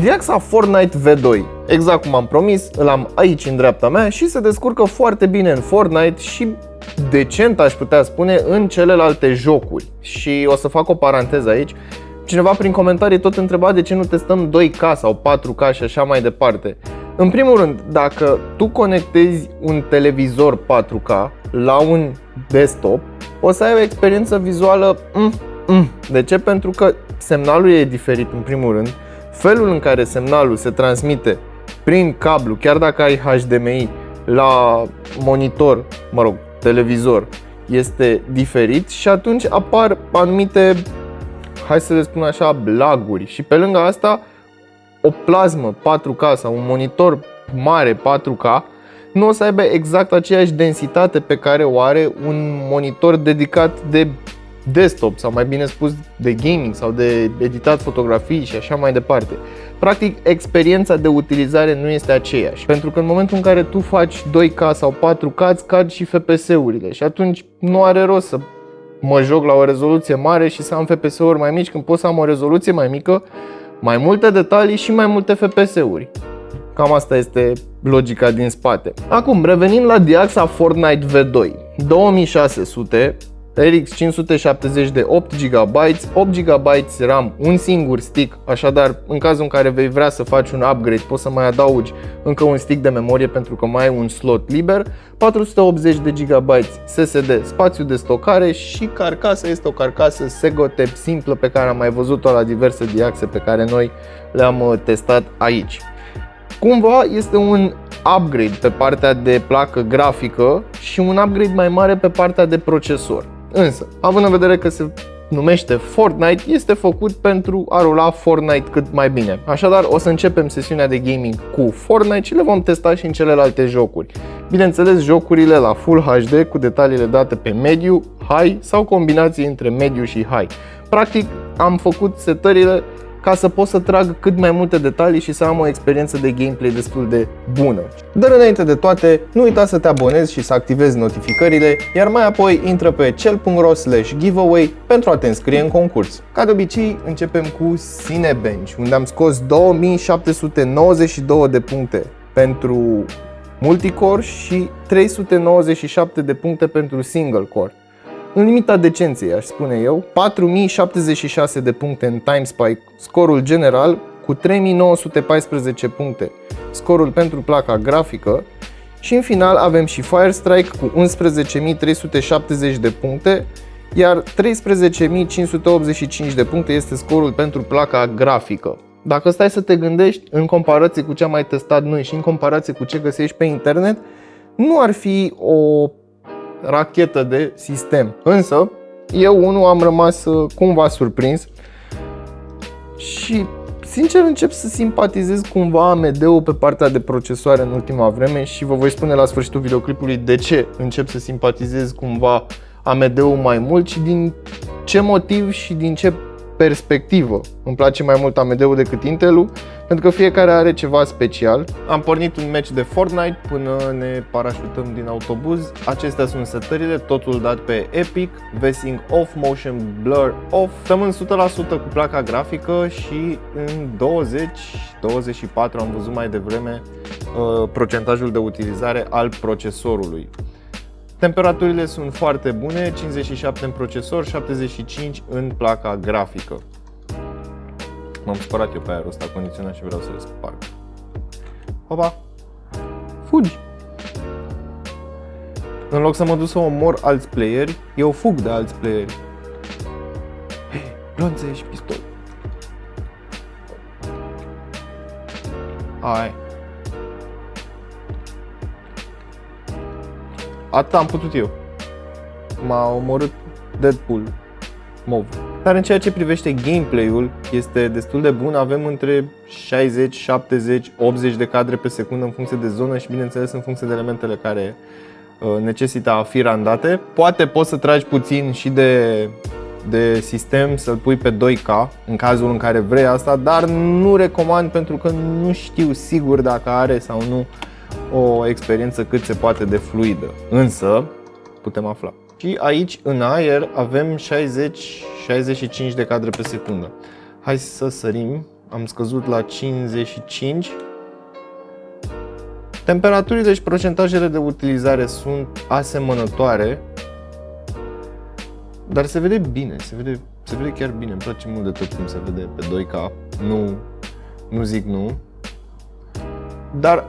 Diaxa Fortnite V2, exact cum am promis, îl am aici în dreapta mea și se descurcă foarte bine în Fortnite și decent, aș putea spune, în celelalte jocuri. Și o să fac o paranteză aici. Cineva prin comentarii tot întreba de ce nu testăm 2K sau 4K și așa mai departe. În primul rând, dacă tu conectezi un televizor 4K la un desktop, o să ai o experiență vizuală De ce? Pentru că semnalul e diferit în primul rând. Felul în care semnalul se transmite prin cablu, chiar dacă ai HDMI la monitor, televizor, este diferit și atunci apar anumite, hai să le spun așa, laguri. Și pe lângă asta, o plasmă 4K sau un monitor mare 4K nu o să aibă exact aceeași densitate pe care o are un monitor dedicat de desktop sau mai bine spus de gaming sau de editat fotografii și așa mai departe. Practic, experiența de utilizare nu este aceeași, pentru că în momentul în care tu faci 2K sau 4K îți cad și FPS-urile și atunci nu are rost să mă joc la o rezoluție mare și să am FPS-uri mai mici când pot să am o rezoluție mai mică, mai multe detalii și mai multe FPS-uri. Cam asta este logica din spate. Acum, revenind la Diaxa Fortnite V2, 2600, RX 570 de 8 GB, 8 GB RAM, un singur stick, așadar în cazul în care vei vrea să faci un upgrade poți să mai adaugi încă un stick de memorie pentru că mai ai un slot liber, 480 de GB SSD, spațiu de stocare și carcasa este o carcasă Segotep simplă pe care am mai văzut-o la diverse Diaxe pe care noi le-am testat aici. Cumva este un upgrade pe partea de placă grafică și un upgrade mai mare pe partea de procesor. Însă, având în vedere că se numește Fortnite, este făcut pentru a rula Fortnite cât mai bine. Așadar, o să începem sesiunea de gaming cu Fortnite și le vom testa și în celelalte jocuri. Bineînțeles, jocurile la Full HD cu detaliile date pe mediu, high sau combinații între mediu și high. Practic, am făcut setările ca să pot să trag cât mai multe detalii și să am o experiență de gameplay destul de bună. Dar înainte de toate, nu uita să te abonezi și să activezi notificările, iar mai apoi intră pe cel.ro/giveaway pentru a te înscrie în concurs. Ca de obicei, începem cu Cinebench, unde am scos 2792 de puncte pentru multicore și 397 de puncte pentru single core. În limita decenței, aș spune eu, 4076 de puncte în TimeSpy, scorul general, cu 3914 puncte, scorul pentru placa grafică și în final avem și Firestrike cu 11370 de puncte, iar 13585 de puncte este scorul pentru placa grafică. Dacă stai să te gândești, în comparație cu ce am mai testat noi și în comparație cu ce găsești pe internet, nu ar fi o rachetă de sistem. Însă, eu unul am rămas cumva surprins și sincer încep să simpatizez cumva AMD-ul pe partea de procesoare în ultima vreme și vă voi spune la sfârșitul videoclipului de ce încep să simpatizez cumva AMD-ul mai mult și din ce motiv și din ce perspectivă îmi place mai mult AMD-ul decât Intel-ul, pentru că fiecare are ceva special. Am pornit un match de Fortnite până ne parașutăm din autobuz. Acestea sunt setările, totul dat pe Epic, VSync off, motion blur off. Stăm în 100% cu placa grafică și în 20-24 am văzut mai devreme procentajul de utilizare al procesorului. Temperaturile sunt foarte bune, 57 în procesor, 75 în placa grafică. M-am spărat eu pe aerul ăsta condiționat și vreau să le sparg. Hopa! Fugi! În loc să mă duc să omor alți playeri, eu fug de alți playeri. Hei, glonțe și pistol. Hai! Atât am putut eu. M-a omorât Deadpool Mov. Dar în ceea ce privește gameplay-ul, este destul de bun. Avem între 60, 70, 80 de cadre pe secundă în funcție de zonă și bineînțeles în funcție de elementele care necesită a fi randate. Poate poți să tragi puțin și de sistem, să-l pui pe 2K în cazul în care vrei asta, dar nu recomand pentru că nu știu sigur dacă are sau nu o experiență cât se poate de fluidă, însă putem afla. Și aici în aer avem 60-65 de cadre pe secundă. Hai să sărim am scăzut la 55. Temperaturile și procentajele de utilizare sunt asemănătoare, dar se vede bine, se vede chiar bine. Îmi place mult de tot cum se vede pe 2K, nu zic nu, dar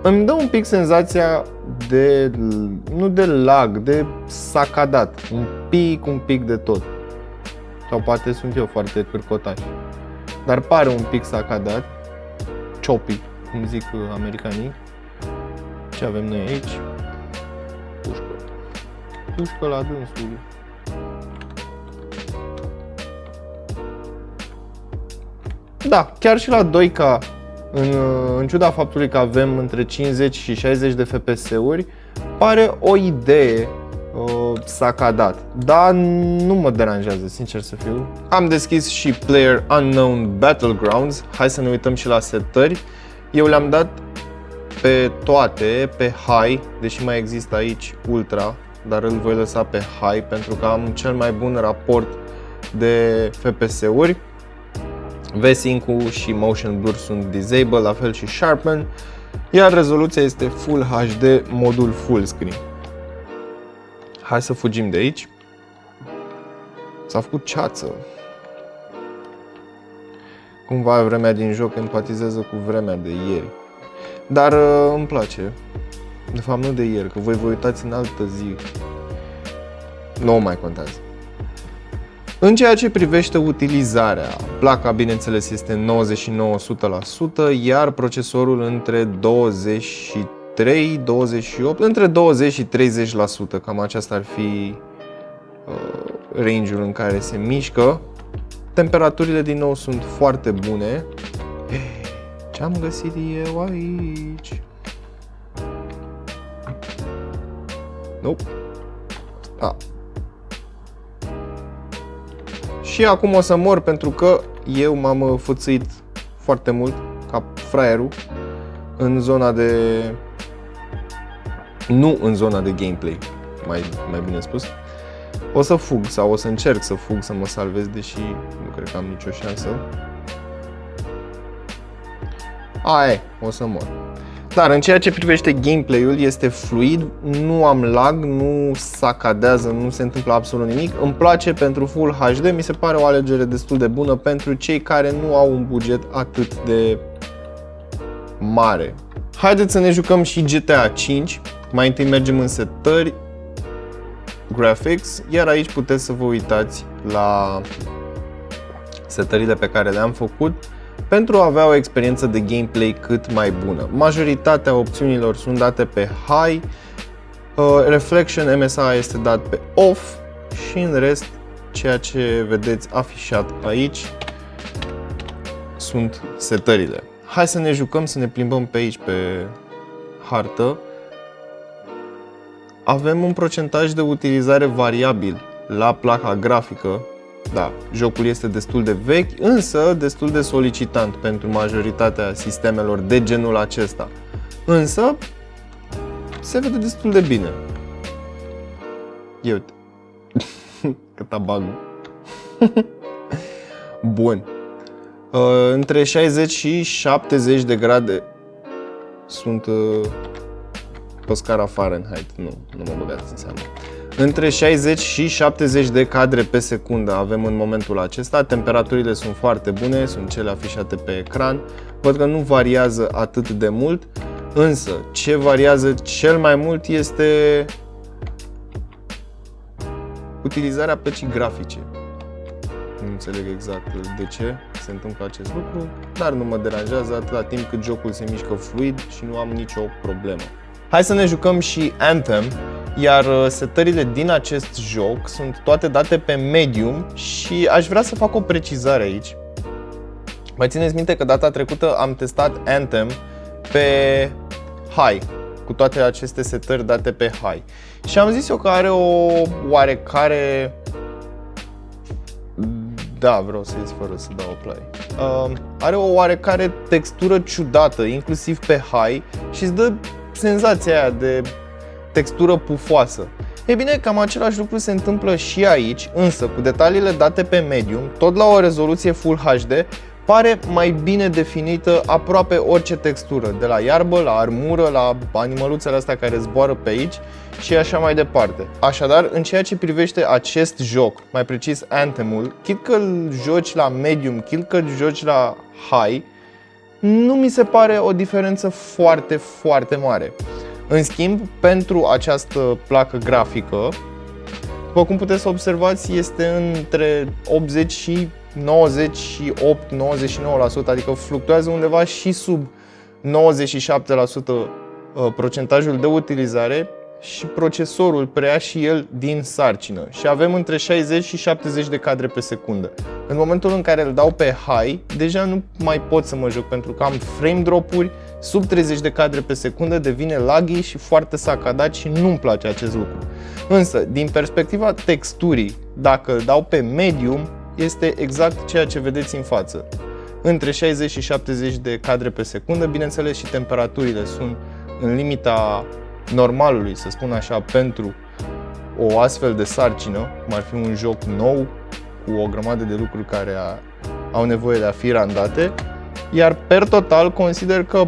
îmi dă un pic senzația de, nu de lag, de sacadat, un pic de tot. Sau poate sunt eu foarte cârcotaș, dar pare un pic sacadat, choppy, cum zic americanii. Ce avem noi aici? Pușcă la dânsul. Da, chiar și la 2K, în ciuda faptului că avem între 50 și 60 de FPS-uri, pare o idee sacadat, dar nu mă deranjează, sincer să fiu. Am deschis și PlayerUnknown Battlegrounds. Hai să ne uităm și la setări. Eu le-am dat pe toate, pe High, deși mai există aici Ultra, dar îl voi lăsa pe High pentru că am cel mai bun raport de FPS-uri. V-Sync-ul și Motion Blur sunt Disable, la fel și Sharpen, iar rezoluția este Full HD, modul Full Screen. Hai să fugim de aici. S-a făcut ceață. Cumva vremea din joc empatizează cu vremea de ieri. Dar îmi place. De fapt nu de ieri, că voi vă uitați în altă zi. Nu mai contează. În ceea ce privește utilizarea, placa bineînțeles este 99-100%, iar procesorul între 23, 28, între 20 și 30%, cam aceasta ar fi range-ul în care se mișcă. Temperaturile din nou sunt foarte bune. Ce-am găsit eu aici? Nope. Ah. Și acum o să mor pentru că eu m-am fățuit foarte mult, ca fraierul, în zona de... Nu în zona de gameplay, mai bine spus. O să fug sau o să încerc să fug, să mă salvez, deși nu cred că am nicio șansă. O să mor. Dar în ceea ce privește gameplay-ul, este fluid, nu am lag, nu sacadează, nu se întâmplă absolut nimic. Îmi place pentru Full HD, mi se pare o alegere destul de bună pentru cei care nu au un buget atât de mare. Haideți să ne jucăm și GTA 5. Mai întâi mergem în setări, Graphics, iar aici puteți să vă uitați la setările pe care le-am făcut pentru a avea o experiență de gameplay cât mai bună. Majoritatea opțiunilor sunt date pe High, Reflection MSI este dat pe Off și în rest ceea ce vedeți afișat aici sunt setările. Hai să ne jucăm, să ne plimbăm pe aici pe hartă. Avem un procentaj de utilizare variabil la placa grafică. Da, jocul este destul de vechi, însă destul de solicitant pentru majoritatea sistemelor de genul acesta. Însă, se vede destul de bine. Ia uite. Cât abagul. Bun. Între 60 și 70 de grade sunt pe scara Fahrenheit. Nu mă băgați în seamă. Între 60 și 70 de cadre pe secundă avem în momentul acesta. Temperaturile sunt foarte bune, sunt cele afișate pe ecran. Văd că nu variază atât de mult, însă ce variază cel mai mult este utilizarea plăcii grafice. Nu înțeleg exact de ce se întâmplă acest lucru, dar nu mă deranjează atâta timp cât jocul se mișcă fluid și nu am nicio problemă. Hai să ne jucăm și Anthem, iar setările din acest joc sunt toate date pe Medium și aș vrea să fac o precizare aici. Mai țineți minte că data trecută am testat Anthem pe High, cu toate aceste setări date pe High. Și am zis eu că are o oarecare... Da, vreau să ies fără să dau apply. Are o oarecare textură ciudată, inclusiv pe High, și îți dă senzația aia de textură pufoasă. E bine, cam același lucru se întâmplă și aici, însă cu detaliile date pe Medium, tot la o rezoluție Full HD, pare mai bine definită aproape orice textură, de la iarbă, la armură, la animăluțele astea care zboară pe aici și așa mai departe. Așadar, în ceea ce privește acest joc, mai precis Anthem-ul, chit că îl joci la medium, chit că îl joci la high, nu mi se pare o diferență foarte mare. În schimb, pentru această placă grafică, după cum puteți să observați, este între 80 și 98-99%, adică fluctuează undeva și sub 97% procentajul de utilizare și procesorul preia și el din sarcină și avem între 60 și 70 de cadre pe secundă. În momentul în care îl dau pe high, deja nu mai pot să mă joc pentru că am frame drop-uri, sub 30 de cadre pe secundă devine laggy și foarte sacadat și nu-mi place acest lucru. Însă, din perspectiva texturii, dacă îl dau pe medium, este exact ceea ce vedeți în față. Între 60 și 70 de cadre pe secundă, bineînțeles și temperaturile sunt în limita normalului, să spun așa, pentru o astfel de sarcină, cum ar fi un joc nou, cu o grămadă de lucruri care au nevoie de a fi randate, iar per total consider că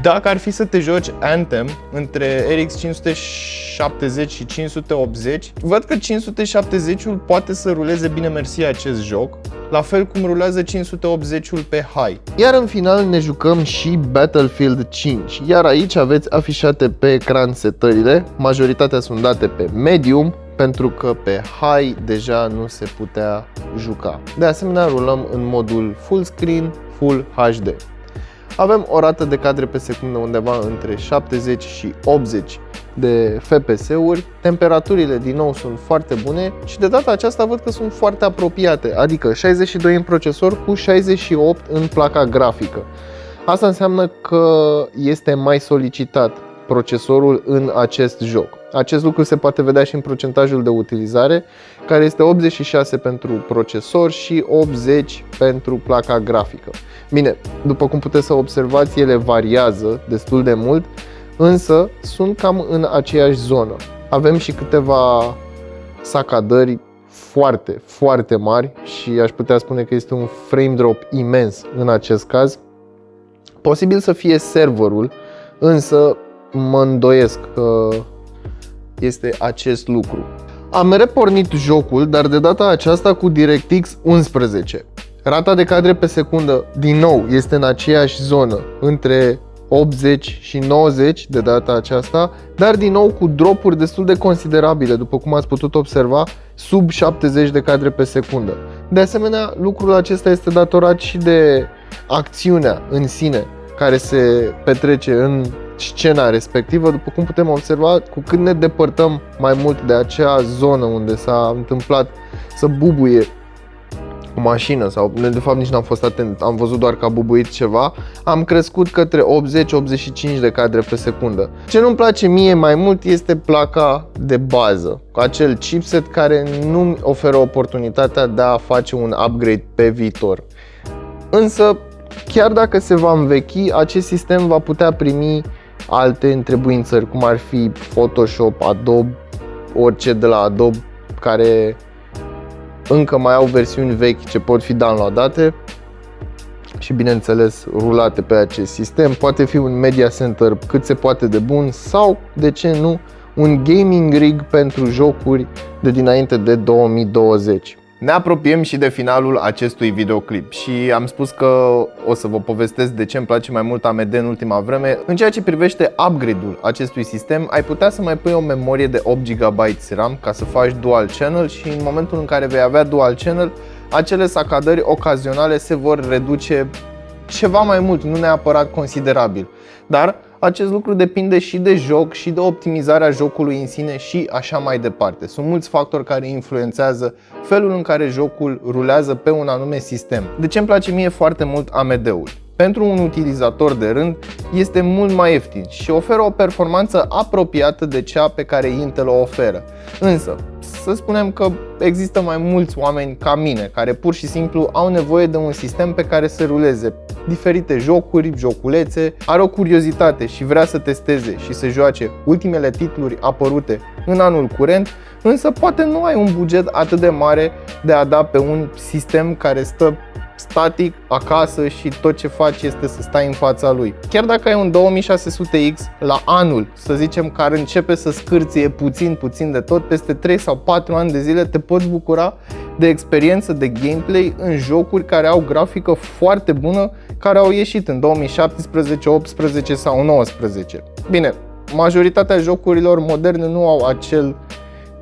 dacă ar fi să te joci Anthem între RX 570 și 580, văd că 570-ul poate să ruleze bine mersi acest joc, la fel cum rulează 580-ul pe high. Iar în final ne jucăm și Battlefield 5, iar aici aveți afișate pe ecran setările, majoritatea sunt date pe medium, pentru că pe high deja nu se putea juca. De asemenea, rulăm în modul full screen, full HD. Avem o rată de cadre pe secundă undeva între 70 și 80 de FPS-uri, temperaturile din nou sunt foarte bune și de data aceasta văd că sunt foarte apropiate, adică 62 în procesor cu 68 în placa grafică. Asta înseamnă că este mai solicitat procesorul în acest joc. Acest lucru se poate vedea și în procentajul de utilizare, care este 86 pentru procesor și 80 pentru placa grafică. Bine, după cum puteți să observați, ele variază destul de mult, însă sunt cam în aceeași zonă. Avem și câteva sacadări foarte mari și aș putea spune că este un frame drop imens în acest caz. Posibil să fie serverul, însă mă îndoiesc că este acest lucru. Am repornit jocul, dar de data aceasta cu DirectX 11. Rata de cadre pe secundă, din nou, este în aceeași zonă, între 80 și 90 de data aceasta, dar din nou cu dropuri destul de considerabile, după cum ați putut observa, sub 70 de cadre pe secundă. De asemenea, lucrul acesta este datorat și de acțiunea în sine care se petrece în scena respectivă. După cum putem observa, cu cât ne depărtăm mai mult de acea zonă unde s-a întâmplat să bubuie o mașină, sau de fapt nici n-am fost atent, am văzut doar că a bubuit ceva, am crescut către 80-85 de cadre pe secundă. Ce nu-mi place mie mai mult este placa de bază, acel chipset care nu oferă oportunitatea de a face un upgrade pe viitor. Însă, chiar dacă se va învechi, acest sistem va putea primi alte întrebuințări, cum ar fi Photoshop, Adobe, orice de la Adobe care încă mai au versiuni vechi ce pot fi downloadate și bineînțeles rulate pe acest sistem. Poate fi un media center cât se poate de bun sau, de ce nu, un gaming rig pentru jocuri de dinainte de 2020. Ne apropiem și de finalul acestui videoclip și am spus că o să vă povestesc de ce îmi place mai mult AMD în ultima vreme. În ceea ce privește upgrade-ul acestui sistem, ai putea să mai pui o memorie de 8 GB RAM ca să faci dual channel și în momentul în care vei avea dual channel, acele sacadări ocazionale se vor reduce ceva mai mult, nu neapărat considerabil. Dar acest lucru depinde și de joc și de optimizarea jocului în sine și așa mai departe. Sunt mulți factori care influențează felul în care jocul rulează pe un anume sistem. De ce îmi place mie foarte mult AMD-ul? Pentru un utilizator de rând este mult mai ieftin și oferă o performanță apropiată de cea pe care Intel o oferă. Însă, să spunem că există mai mulți oameni ca mine care pur și simplu au nevoie de un sistem pe care să ruleze diferite jocuri, joculețe, are o curiozitate și vrea să testeze și să joace ultimele titluri apărute în anul curent, însă poate nu ai un buget atât de mare de a da pe un sistem care stă static acasă și tot ce faci este să stai în fața lui. Chiar dacă ai un 2600X la anul, să zicem, care începe să scârție puțin de tot, peste 3 sau 4 ani de zile te poți bucura de experiență de gameplay în jocuri care au grafică foarte bună, care au ieșit în 2017, 18 sau 19. Bine, majoritatea jocurilor moderne nu au acel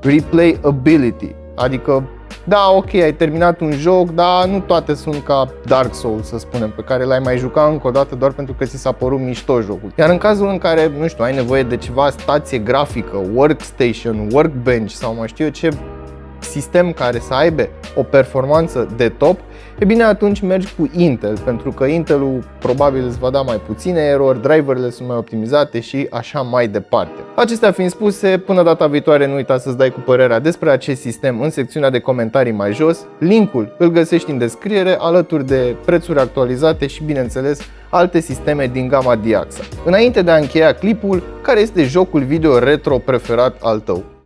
replayability, adică da, ok, ai terminat un joc, dar nu toate sunt ca Dark Souls, să spunem, pe care l-ai mai jucat încă o dată doar pentru că ți s-a părut mișto jocul. Iar în cazul în care, nu știu, ai nevoie de ceva stație grafică, workstation, workbench sau mai știu eu ce sistem care să aibă o performanță de top, e bine, atunci mergi cu Intel, pentru că Intelul probabil îți va da mai puține erori, driverele sunt mai optimizate și așa mai departe. Acestea fiind spuse, până data viitoare nu uita să-ți dai cu părerea despre acest sistem în secțiunea de comentarii mai jos. Linkul îl găsești în descriere, alături de prețuri actualizate și, bineînțeles, alte sisteme din gama Diaxa. Înainte de a încheia clipul, care este jocul video retro preferat al tău?